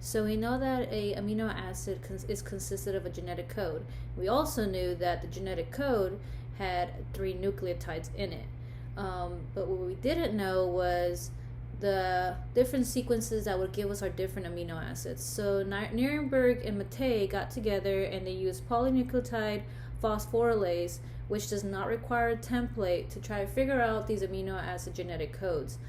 So we know that a amino acid is consisted of a genetic code. We also knew that the genetic code had 3 nucleotides in it. But what we didn't know was the different sequences that would give us our different amino acids. So Nirenberg and Matthaei got together and they used polynucleotide phosphorylase, which does not require a template, to try to figure out these amino acid genetic codes.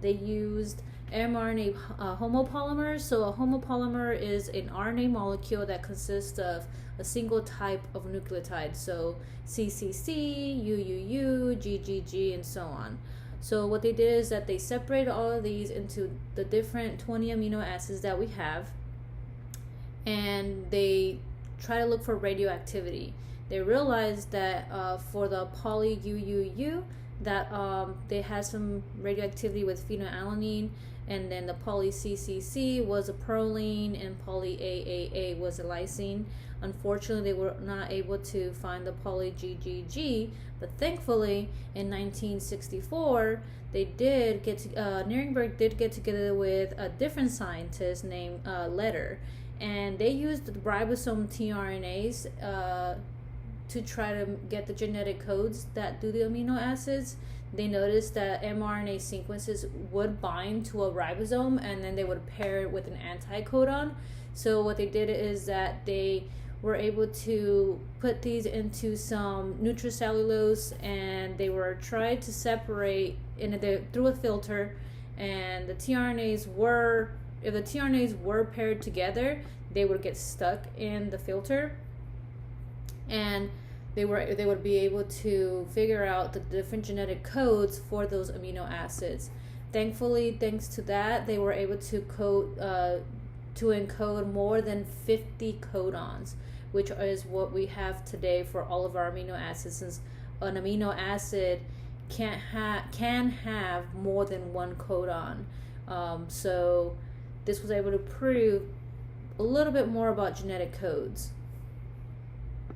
They used mRNA homopolymers. So a homopolymer is an RNA molecule that consists of a single type of nucleotide. So CCC, UUU, GGG, and so on. So what they did is that they separated all of these into the different 20 amino acids that we have, and they try to look for radioactivity. They realized that for the poly UUU, that they had some radioactivity with phenylalanine, and then the poly CCC was a proline, and poly AAA was a lysine. Unfortunately, they were not able to find the poly GGG, but thankfully in 1964 they did get to, Nirenberg did get together with a different scientist named Letter, and they used the ribosome tRNAs to try to get the genetic codes that do the amino acids. They noticed that mRNA sequences would bind to a ribosome and then they would pair it with an anticodon. So what they did is that they were able to put these into some nutricellulose, and they were tried to separate through a filter, and the tRNAs were, if the tRNAs were paired together, they would get stuck in the filter, and they would be able to figure out the different genetic codes for those amino acids. Thankfully, thanks to that, they were able to encode more than 50 codons, which is what we have today for all of our amino acids, since an amino acid can have more than one codon. So this was able to prove a little bit more about genetic codes.